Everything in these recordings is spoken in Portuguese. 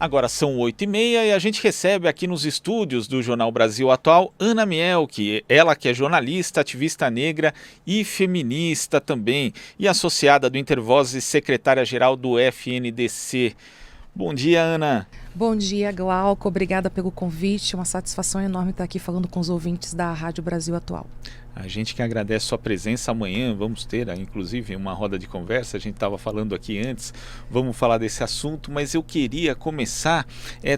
Agora são 8h30 e a gente recebe aqui nos estúdios do Jornal Brasil Atual Ana Mielke, ela que é jornalista, ativista negra e feminista também, e associada do Intervozes, secretária-geral do FNDC. Bom dia, Ana. Bom dia, Glauco. Obrigada pelo convite. Uma satisfação enorme estar aqui falando com os ouvintes da Rádio Brasil Atual. A gente que agradece sua presença. Amanhã vamos ter, inclusive, uma roda de conversa. A gente estava falando aqui antes, vamos falar desse assunto, mas eu queria começar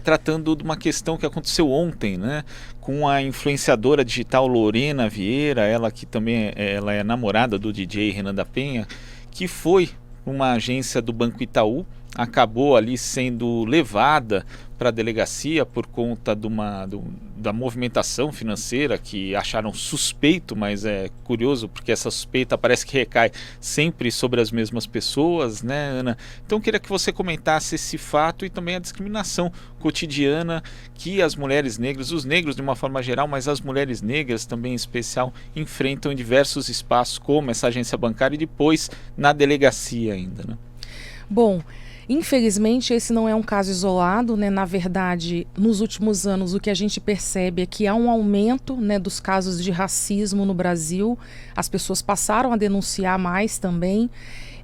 tratando de uma questão que aconteceu ontem, né, com a influenciadora digital Lorena Vieira, ela que também ela é namorada do DJ Renan da Penha, que foi uma agência do Banco Itaú, acabou ali sendo levada para a delegacia por conta da movimentação financeira que acharam suspeito, mas é curioso porque essa suspeita parece que recai sempre sobre as mesmas pessoas, né, Ana? Então eu queria que você comentasse esse fato e também a discriminação cotidiana que as mulheres negras, os negros de uma forma geral, mas as mulheres negras também em especial, enfrentam em diversos espaços, como essa agência bancária e depois na delegacia ainda, né? Bom, infelizmente esse não é um caso isolado, né? Na verdade, nos últimos anos o que a gente percebe é que há um aumento, né, dos casos de racismo no Brasil. As pessoas passaram a denunciar mais também.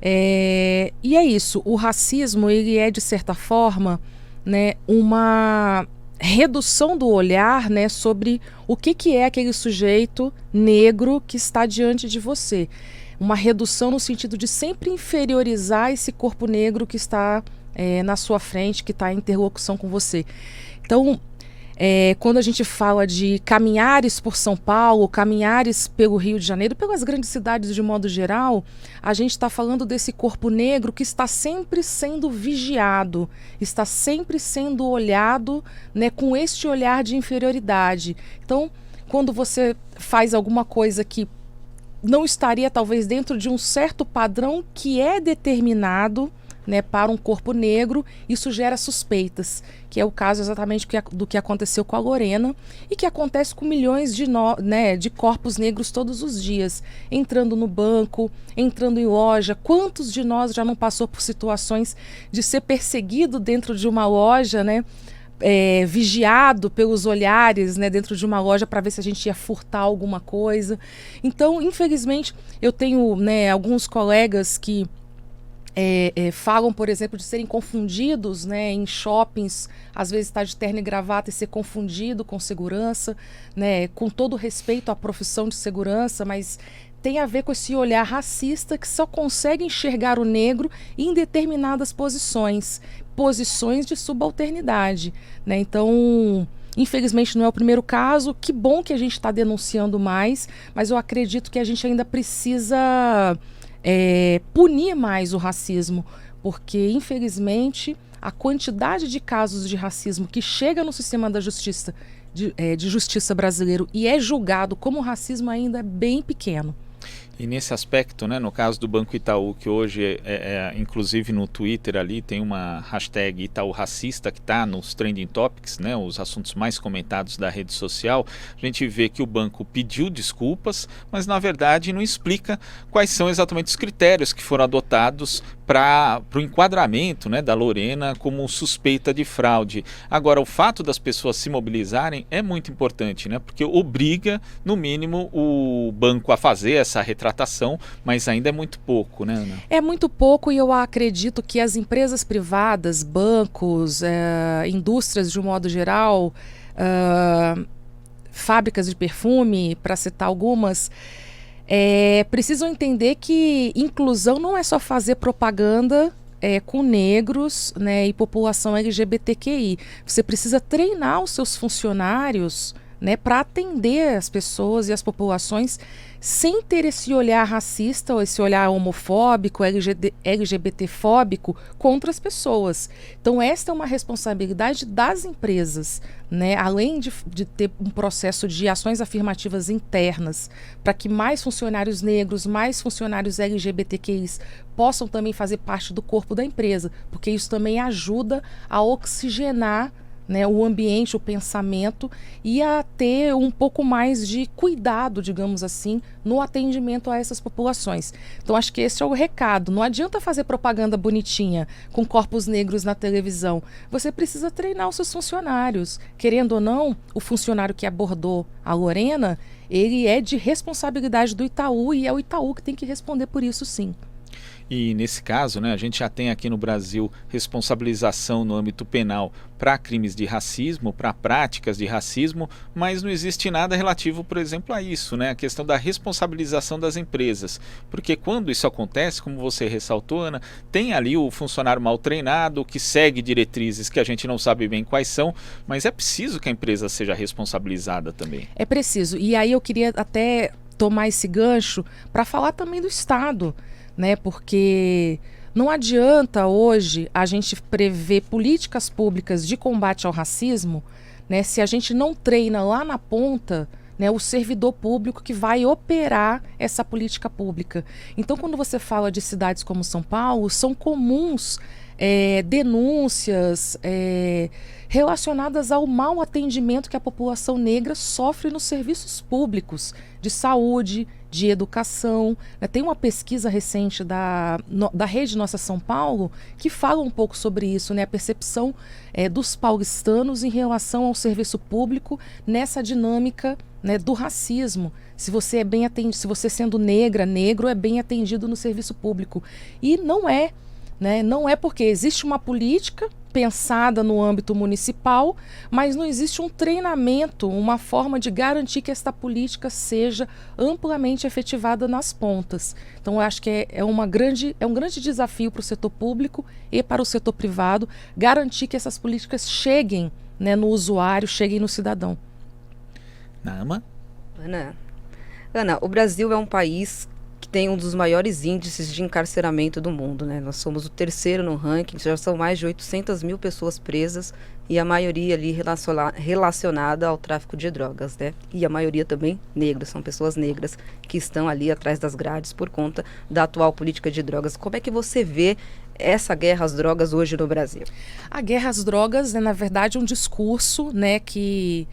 E é isso, o racismo ele é de certa forma, né, uma redução do olhar, né, sobre o que é aquele sujeito negro que está diante de você. Uma redução no sentido de sempre inferiorizar esse corpo negro que está na sua frente, que está em interlocução com você. Então, quando a gente fala de caminhares por São Paulo, caminhares pelo Rio de Janeiro, pelas grandes cidades de modo geral, a gente está falando desse corpo negro que está sempre sendo vigiado, está sempre sendo olhado, né, com este olhar de inferioridade. Então, quando você faz alguma coisa que não estaria talvez dentro de um certo padrão que é determinado, né, para um corpo negro, isso gera suspeitas, que é o caso exatamente do que aconteceu com a Lorena e que acontece com milhões de corpos negros todos os dias, entrando no banco, entrando em loja. Quantos de nós já não passou por situações de ser perseguido dentro de uma loja, né? Vigiado pelos olhares, né, dentro de uma loja para ver se a gente ia furtar alguma coisa. Então, infelizmente, eu tenho, né, alguns colegas que falam, por exemplo, de serem confundidos, né, em shoppings, às vezes está de terno e gravata e ser confundido com segurança, né, com todo respeito à profissão de segurança, mas tem a ver com esse olhar racista que só consegue enxergar o negro em determinadas posições de subalternidade, né? Então, infelizmente não é o primeiro caso. Que bom que a gente está denunciando mais, mas eu acredito que a gente ainda precisa punir mais o racismo, porque infelizmente a quantidade de casos de racismo que chega no sistema da justiça, de justiça brasileiro e é julgado como racismo ainda é bem pequeno. E nesse aspecto, né, no caso do Banco Itaú, que hoje, inclusive no Twitter ali, tem uma hashtag Itaú Racista que está nos Trending Topics, né, os assuntos mais comentados da rede social, a gente vê que o banco pediu desculpas, mas na verdade não explica quais são exatamente os critérios que foram adotados para o enquadramento, né, da Lorena como suspeita de fraude. Agora, o fato das pessoas se mobilizarem é muito importante, né, porque obriga, no mínimo, o banco a fazer essa retratação, mas ainda é muito pouco, né, Ana? É muito pouco, e eu acredito que as empresas privadas, bancos, indústrias de um modo geral, fábricas de perfume, para citar algumas, precisam entender que inclusão não é só fazer propaganda com negros, né, e população LGBTQI. Você precisa treinar os seus funcionários, né, para atender as pessoas e as populações sem ter esse olhar racista ou esse olhar homofóbico, LGBTfóbico contra as pessoas. Então esta é uma responsabilidade das empresas, né? Além de ter um processo de ações afirmativas internas para que mais funcionários negros, mais funcionários LGBTQIs possam também fazer parte do corpo da empresa, porque isso também ajuda a oxigenar, né, o ambiente, o pensamento e a ter um pouco mais de cuidado, digamos assim, no atendimento a essas populações. Então acho que esse é o recado. Não adianta fazer propaganda bonitinha com corpos negros na televisão. Você precisa treinar os seus funcionários. Querendo ou não, o funcionário que abordou a Lorena, ele é de responsabilidade do Itaú e é o Itaú que tem que responder por isso, sim. E nesse caso, né, a gente já tem aqui no Brasil responsabilização no âmbito penal para crimes de racismo, para práticas de racismo, mas não existe nada relativo, por exemplo, a isso, né, a questão da responsabilização das empresas. Porque quando isso acontece, como você ressaltou, Ana, tem ali o funcionário mal treinado, que segue diretrizes que a gente não sabe bem quais são, mas é preciso que a empresa seja responsabilizada também. É preciso. E aí eu queria até tomar esse gancho para falar também do Estado, né? Porque não adianta hoje a gente prever políticas públicas de combate ao racismo, né, se a gente não treina lá na ponta, né, o servidor público que vai operar essa política pública. Então, quando você fala de cidades como São Paulo, são comuns denúncias relacionadas ao mau atendimento que a população negra sofre nos serviços públicos de saúde, de educação. Tem uma pesquisa recente da Rede Nossa São Paulo que fala um pouco sobre isso, né? A percepção dos paulistanos em relação ao serviço público nessa dinâmica, né, do racismo. Se você é bem atendido, se você sendo negra, negro, é bem atendido no serviço público. E não é. Né? Não é porque existe uma política pensada no âmbito municipal, mas não existe um treinamento, uma forma de garantir que esta política seja amplamente efetivada nas pontas. Então, eu acho que é um grande desafio para o setor público e para o setor privado garantir que essas políticas cheguem, né, no usuário, cheguem no cidadão. Nama? Ana, o Brasil é um país que tem um dos maiores índices de encarceramento do mundo, né? Nós somos o terceiro no ranking, já são mais de 800 mil pessoas presas e a maioria ali relacionada ao tráfico de drogas, né? E a maioria também negras, são pessoas negras que estão ali atrás das grades por conta da atual política de drogas. Como é que você vê essa guerra às drogas hoje no Brasil? A guerra às drogas é, na verdade, um discurso, né, que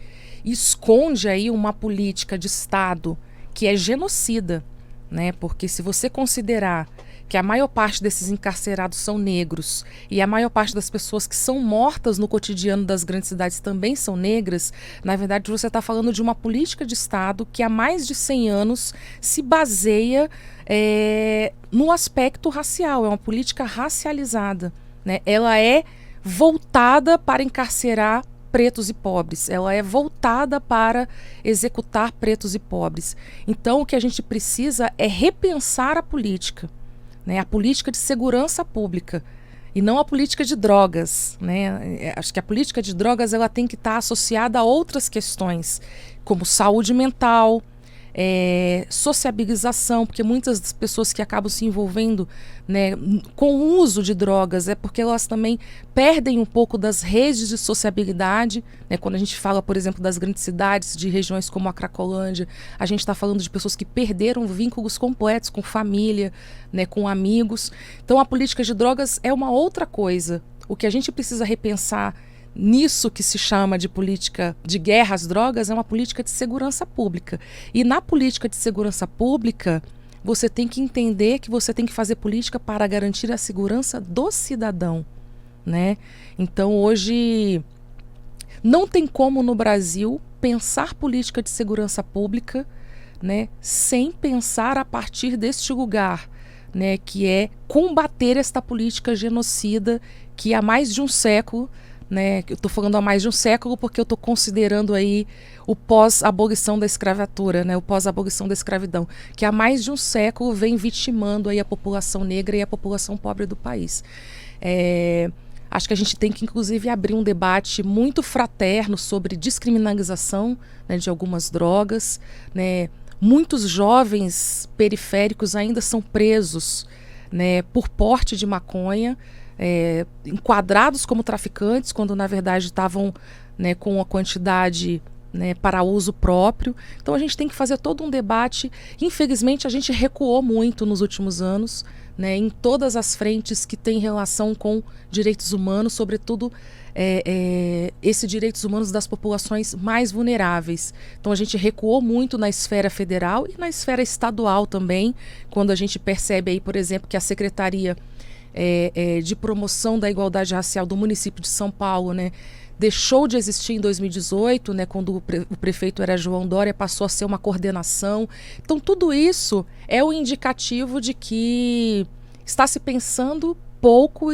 esconde aí uma política de Estado que é genocida. Né? Porque se você considerar que a maior parte desses encarcerados são negros e a maior parte das pessoas que são mortas no cotidiano das grandes cidades também são negras, na verdade você está falando de uma política de Estado que há mais de 100 anos se baseia no aspecto racial, é uma política racializada. Né? Ela é voltada para encarcerar pretos e pobres, ela é voltada para executar pretos e pobres. Então, o que a gente precisa é repensar a política, né? A política de segurança pública e não a política de drogas, né? Acho que a política de drogas ela tem que estar associada a outras questões, como saúde mental, sociabilização, porque muitas das pessoas que acabam se envolvendo, né, com o uso de drogas é porque elas também perdem um pouco das redes de sociabilidade, né? Quando a gente fala, por exemplo, das grandes cidades, de regiões como a Cracolândia, a gente está falando de pessoas que perderam vínculos completos com família, né, com amigos. Então a política de drogas é uma outra coisa. O que a gente precisa repensar nisso que se chama de política de guerra às drogas é uma política de segurança pública. E na política de segurança pública, você tem que entender que você tem que fazer política para garantir a segurança do cidadão, né? Então, hoje, não tem como no Brasil pensar política de segurança pública, né, sem pensar a partir deste lugar, né, que é combater esta política genocida que há mais de um século, né, eu estou falando há mais de um século porque eu estou considerando aí o pós-abolição da escravatura, né, o pós-abolição da escravidão, que há mais de um século vem vitimando aí a população negra e a população pobre do país. Acho que a gente tem que, inclusive, abrir um debate muito fraterno sobre descriminalização, né, de algumas drogas, né. Muitos jovens periféricos ainda são presos, né, por porte de maconha, enquadrados como traficantes, quando na verdade estavam, né, com a quantidade, né, para uso próprio. Então a gente tem que fazer todo um debate. Infelizmente a gente recuou muito nos últimos anos, né, em todas as frentes que têm relação com direitos humanos, sobretudo esses direitos humanos das populações mais vulneráveis. Então a gente recuou muito na esfera federal e na esfera estadual também, quando a gente percebe aí, por exemplo, que a Secretaria de Promoção da Igualdade Racial do município de São Paulo, né, deixou de existir em 2018, né, quando o prefeito era João Dória, passou a ser uma coordenação. Então tudo isso é um indicativo de que está se pensando pouco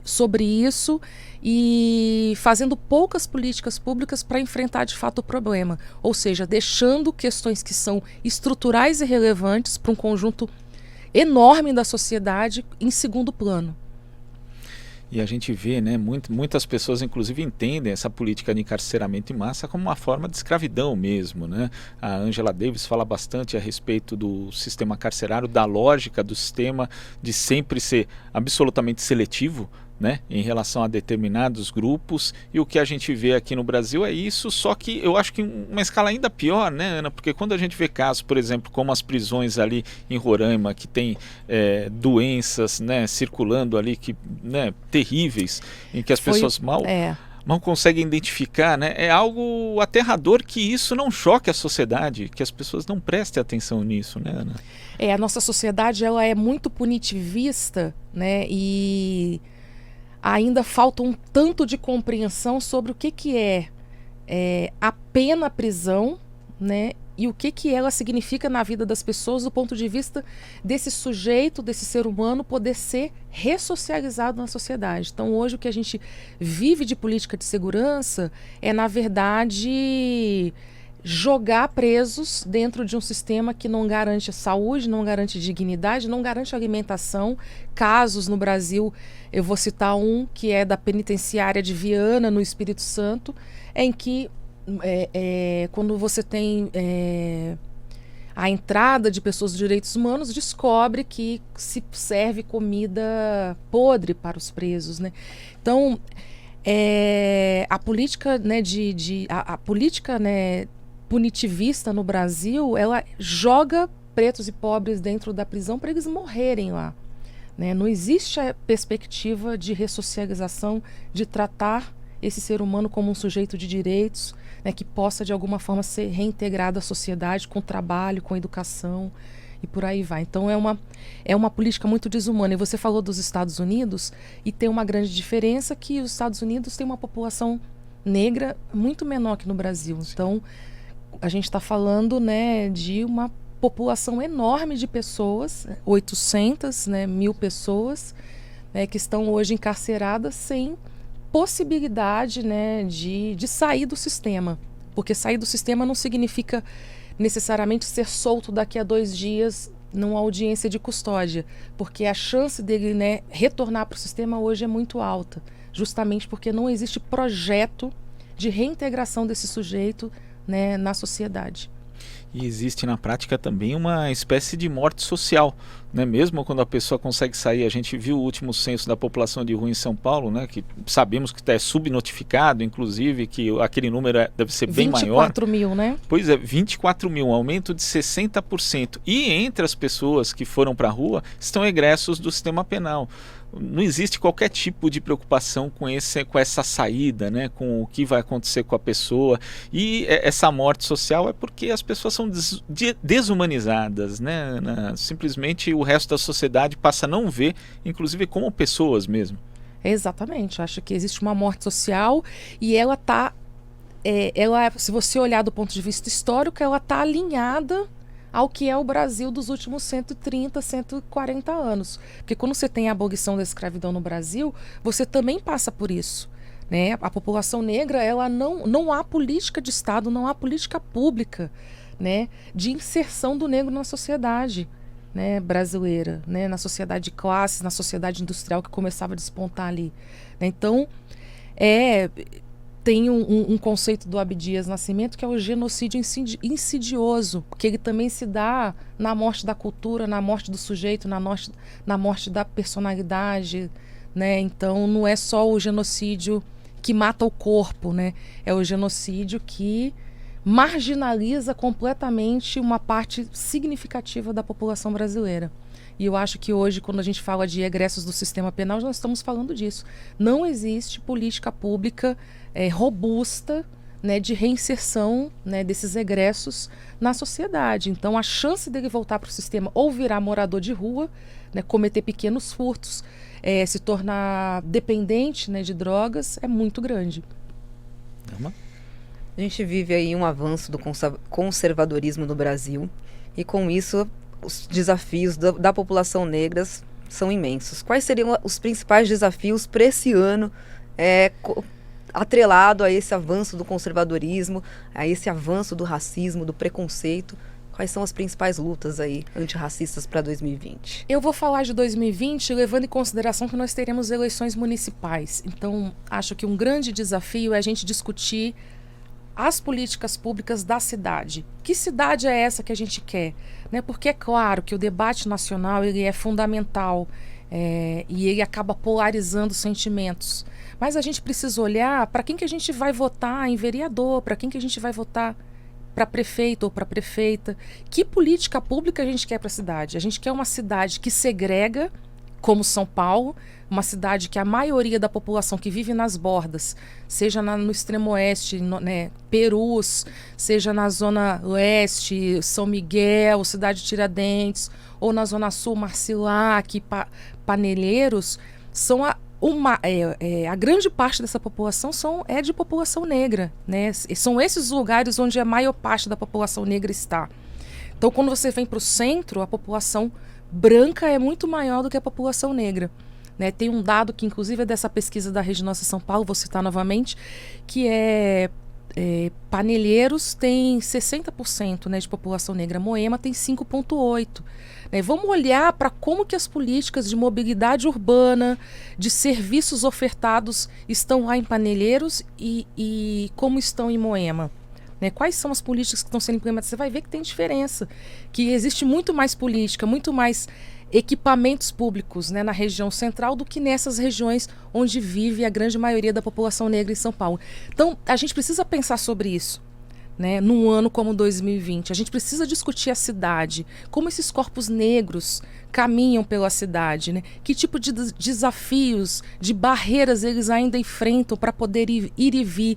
sobre isso e fazendo poucas políticas públicas para enfrentar de fato o problema. Ou seja, deixando questões que são estruturais e relevantes para um conjunto enorme da sociedade em segundo plano. E a gente vê, né, muitas pessoas inclusive entendem essa política de encarceramento em massa como uma forma de escravidão mesmo, né? A Angela Davis fala bastante a respeito do sistema carcerário, da lógica do sistema de sempre ser absolutamente seletivo, né, em relação a determinados grupos, e o que a gente vê aqui no Brasil é isso, só que eu acho que em uma escala ainda pior, né, Ana, porque quando a gente vê casos, por exemplo, como as prisões ali em Roraima, que tem doenças, né, circulando ali, que, né, terríveis, em que as pessoas mal conseguem identificar, né, é algo aterrador que isso não choque a sociedade, que as pessoas não prestem atenção nisso, né, Ana? A nossa sociedade ela é muito punitivista, né, e ainda falta um tanto de compreensão sobre o que é a pena prisão, né, e o que ela significa na vida das pessoas do ponto de vista desse sujeito, desse ser humano poder ser ressocializado na sociedade. Então hoje o que a gente vive de política de segurança é, na verdade, jogar presos dentro de um sistema que não garante saúde, não garante dignidade, não garante alimentação. Casos no Brasil, eu vou citar um que é da penitenciária de Viana, no Espírito Santo, em que quando você tem a entrada de pessoas dos direitos humanos, descobre que se serve comida podre para os presos, né? Então, a política, né, a política, né, punitivista no Brasil, ela joga pretos e pobres dentro da prisão para eles morrerem lá, né? Não existe a perspectiva de ressocialização, de tratar esse ser humano como um sujeito de direitos, né, que possa de alguma forma ser reintegrado à sociedade com trabalho, com educação e por aí vai. Então é uma política muito desumana. E você falou dos Estados Unidos, e tem uma grande diferença, que os Estados Unidos têm uma população negra muito menor que no Brasil. Então a gente está falando, né, de uma população enorme de pessoas, 800, né, 1.000 pessoas, né, que estão hoje encarceradas sem possibilidade, né, de sair do sistema. Porque sair do sistema não significa necessariamente ser solto daqui a 2 dias numa audiência de custódia, porque a chance dele, né, retornar para o sistema hoje é muito alta, justamente porque não existe projeto de reintegração desse sujeito, né, na sociedade. E existe na prática também uma espécie de morte social, né? Mesmo quando a pessoa consegue sair. A gente viu o último censo da população de rua em São Paulo, né, que sabemos que é subnotificado, inclusive, que aquele número deve ser bem maior. 24 mil, né? Pois é, 24 mil, um aumento de 60%. E entre as pessoas que foram para a rua estão egressos do sistema penal. Não existe qualquer tipo de preocupação com essa saída, né, com o que vai acontecer com a pessoa. E essa morte social é porque as pessoas são desumanizadas, né? Simplesmente o resto da sociedade passa a não ver, inclusive como pessoas mesmo. Exatamente, acho que existe uma morte social e ela está, se você olhar do ponto de vista histórico, ela está alinhada ao que é o Brasil dos últimos 130, 140 anos. Porque quando você tem a abolição da escravidão no Brasil, você também passa por isso, né? A população negra, ela não há política de Estado, não há política pública, né, de inserção do negro na sociedade, né, brasileira, né, na sociedade de classes, na sociedade industrial que começava a despontar ali, né? Então, tem um conceito do Abdias Nascimento, que é o genocídio insidioso, que ele também se dá na morte da cultura, na morte do sujeito, na morte da personalidade, né? Então não é só o genocídio que mata o corpo, né? É o genocídio que marginaliza completamente uma parte significativa da população brasileira. E eu acho que hoje, quando a gente fala de egressos do sistema penal, nós estamos falando disso. Não existe política pública robusta, né, de reinserção, né, desses egressos na sociedade. Então, a chance dele voltar para o sistema ou virar morador de rua, né, cometer pequenos furtos, se tornar dependente, né, de drogas, é muito grande. A gente vive aí um avanço do conservadorismo no Brasil e, com isso, os desafios da população negra são imensos. Quais seriam os principais desafios para esse ano, atrelado a esse avanço do conservadorismo, a esse avanço do racismo, do preconceito? Quais são as principais lutas aí antirracistas para 2020? Eu vou falar de 2020 levando em consideração que nós teremos eleições municipais. Então, acho que um grande desafio é a gente discutir as políticas públicas da cidade. Que cidade é essa que a gente quer? Né? Porque é claro que o debate nacional ele é fundamental e ele acaba polarizando sentimentos. Mas a gente precisa olhar para quem que a gente vai votar em vereador, para quem que a gente vai votar para prefeito ou para prefeita. Que política pública a gente quer para a cidade? A gente quer uma cidade que segrega, como São Paulo, uma cidade que a maioria da população que vive nas bordas, seja no extremo oeste, Perus, seja na zona leste, São Miguel, Cidade Tiradentes, ou na zona sul, Marcilac, Panelheiros, são a grande parte dessa população é de população negra, né? São esses lugares onde a maior parte da população negra está. Então, quando você vem para o centro, a população branca é muito maior do que a população negra. Né? Tem um dado que, inclusive, é dessa pesquisa da Rede Nossa São Paulo, vou citar novamente, que Panelheiros tem 60%, né, de população negra, Moema tem 5,8%. Né? Vamos olhar para como que as políticas de mobilidade urbana, de serviços ofertados estão lá em Panelheiros e como estão em Moema. Né? Quais são as políticas que estão sendo implementadas? Você vai ver que tem diferença, que existe muito mais política, muito mais equipamentos públicos, né, na região central do que nessas regiões onde vive a grande maioria da população negra em São Paulo. Então, a gente precisa pensar sobre isso, né, num ano como 2020. A gente precisa discutir a cidade, como esses corpos negros caminham pela cidade, né? Que tipo de desafios, de barreiras eles ainda enfrentam para poder ir e vir,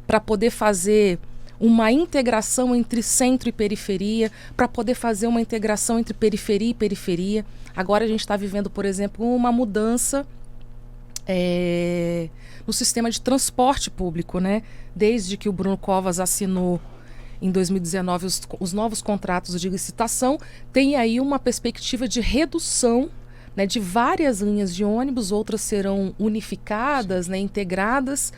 para poder fazer uma integração entre centro e periferia, para poder fazer uma integração entre periferia e periferia. Agora a gente está vivendo, por exemplo, uma mudança no sistema de transporte público, né? Desde que o Bruno Covas assinou em 2019 os novos contratos de licitação, tem aí uma perspectiva de redução, né, de várias linhas de ônibus, outras serão unificadas, né, integradas.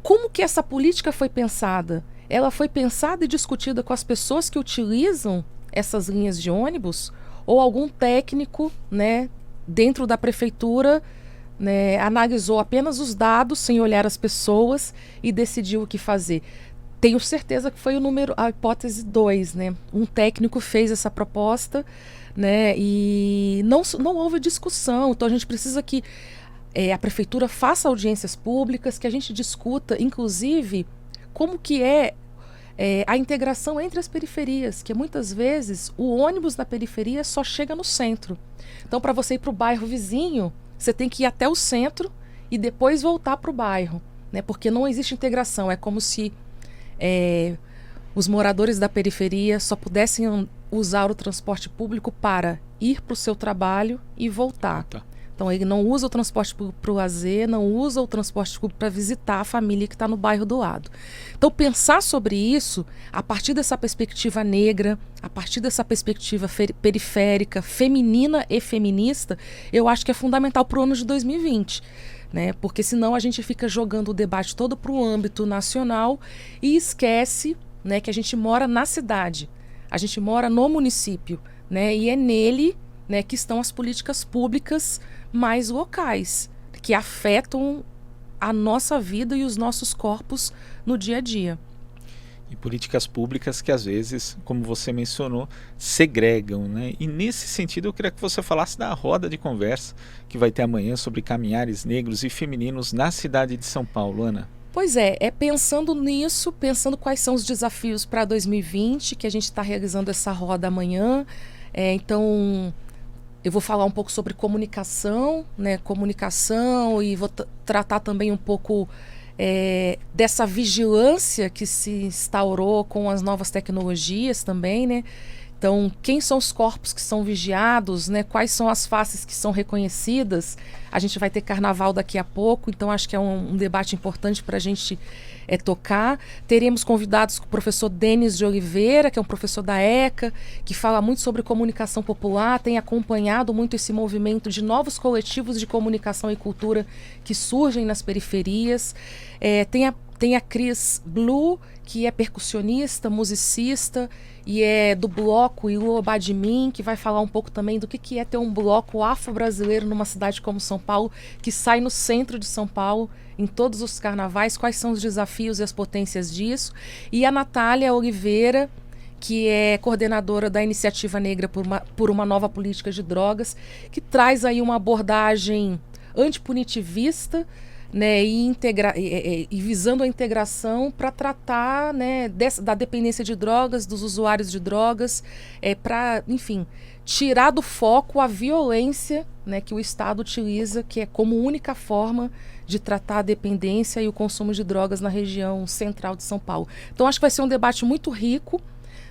Como que essa política foi pensada? Ela foi pensada e discutida com as pessoas que utilizam essas linhas de ônibus? Ou algum técnico, né, dentro da prefeitura, né, analisou apenas os dados sem olhar as pessoas e decidiu o que fazer? Tenho certeza que foi a hipótese 2, né? Um técnico fez essa proposta, né, e não houve discussão. Então a gente precisa que a prefeitura faça audiências públicas, que a gente discuta, inclusive, como que a integração entre as periferias, que muitas vezes o ônibus da periferia só chega no centro. Então, para você ir para o bairro vizinho, você tem que ir até o centro e depois voltar para o bairro, né? Porque não existe integração. É como se os moradores da periferia só pudessem usar o transporte público para ir para o seu trabalho e voltar. Tá. Então, ele não usa o transporte público para o lazer, não usa o transporte público para visitar a família que está no bairro do lado. Então, pensar sobre isso, a partir dessa perspectiva negra, a partir dessa perspectiva periférica, feminina e feminista, eu acho que é fundamental para o ano de 2020. Né? Porque senão a gente fica jogando o debate todo para o âmbito nacional e esquece, né, que a gente mora na cidade, a gente mora no município, né? E é nele, né, que estão as políticas públicas mais locais, que afetam a nossa vida e os nossos corpos no dia a dia. E políticas públicas que às vezes, como você mencionou, segregam, né? E nesse sentido eu queria que você falasse da roda de conversa que vai ter amanhã sobre caminhares negros e femininos na cidade de São Paulo, Ana. Pois é pensando nisso, pensando quais são os desafios para 2020, que a gente está realizando essa roda amanhã. Então, eu vou falar um pouco sobre comunicação, né? Comunicação, e vou tratar também um pouco dessa vigilância que se instaurou com as novas tecnologias também, né? Então, quem são os corpos que são vigiados, né? Quais são as faces que são reconhecidas? A gente vai ter carnaval daqui a pouco, então acho que é um debate importante para a gente tocar. Teremos convidados com o professor Denis de Oliveira, que é um professor da ECA, que fala muito sobre comunicação popular, tem acompanhado muito esse movimento de novos coletivos de comunicação e cultura que surgem nas periferias. Tem a Cris Blue, que é percussionista, musicista e é do bloco Iluobá de Mim, que vai falar um pouco também do que é ter um bloco afro-brasileiro numa cidade como São Paulo, que sai no centro de São Paulo em todos os carnavais, quais são os desafios e as potências disso. E a Natália Oliveira, que é coordenadora da Iniciativa Negra por uma Nova Política de Drogas, que traz aí uma abordagem antipunitivista, né, e visando a integração para tratar, né, da dependência de drogas, dos usuários de drogas, para, enfim, tirar do foco a violência, né, que o Estado utiliza, que é como única forma de tratar a dependência e o consumo de drogas na região central de São Paulo. Então, acho que vai ser um debate muito rico,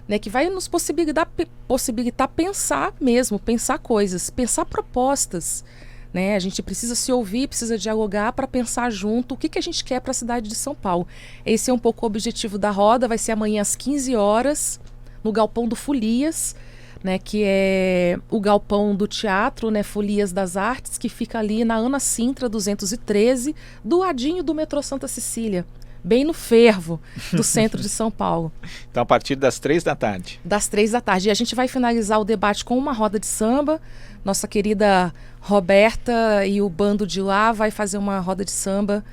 né, que vai nos possibilitar pensar mesmo, pensar coisas, pensar propostas. Né? A gente precisa se ouvir, precisa dialogar para pensar junto o que a gente quer para a cidade de São Paulo. Esse é um pouco o objetivo da roda, vai ser amanhã às 15 horas, no Galpão do Folias, né, que é o galpão do teatro, né, Folias das Artes, que fica ali na Ana Sintra 213, do ladinho do metrô Santa Cecília, bem no fervo do centro de São Paulo. Então, a partir das 3 da tarde. Das 3 da tarde. E a gente vai finalizar o debate com uma roda de samba. Nossa querida Roberta e o bando de lá vai fazer uma roda de samba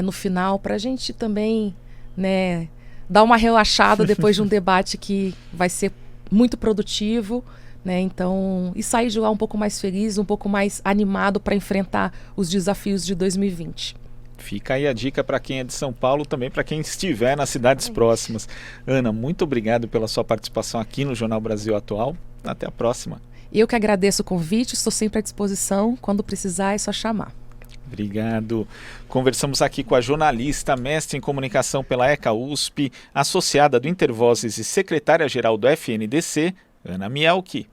no final, para a gente também, né, dar uma relaxada depois de um debate que vai ser muito produtivo, né? Então, e sair de lá um pouco mais feliz, um pouco mais animado para enfrentar os desafios de 2020. Fica aí a dica para quem é de São Paulo, também para quem estiver nas cidades próximas. Ana, muito obrigado pela sua participação aqui no Jornal Brasil Atual. Até a próxima. Eu que agradeço o convite, estou sempre à disposição. Quando precisar, é só chamar. Obrigado. Conversamos aqui com a jornalista, mestre em comunicação pela ECA USP, associada do Intervozes e secretária-geral do FNDC, Ana Mielke.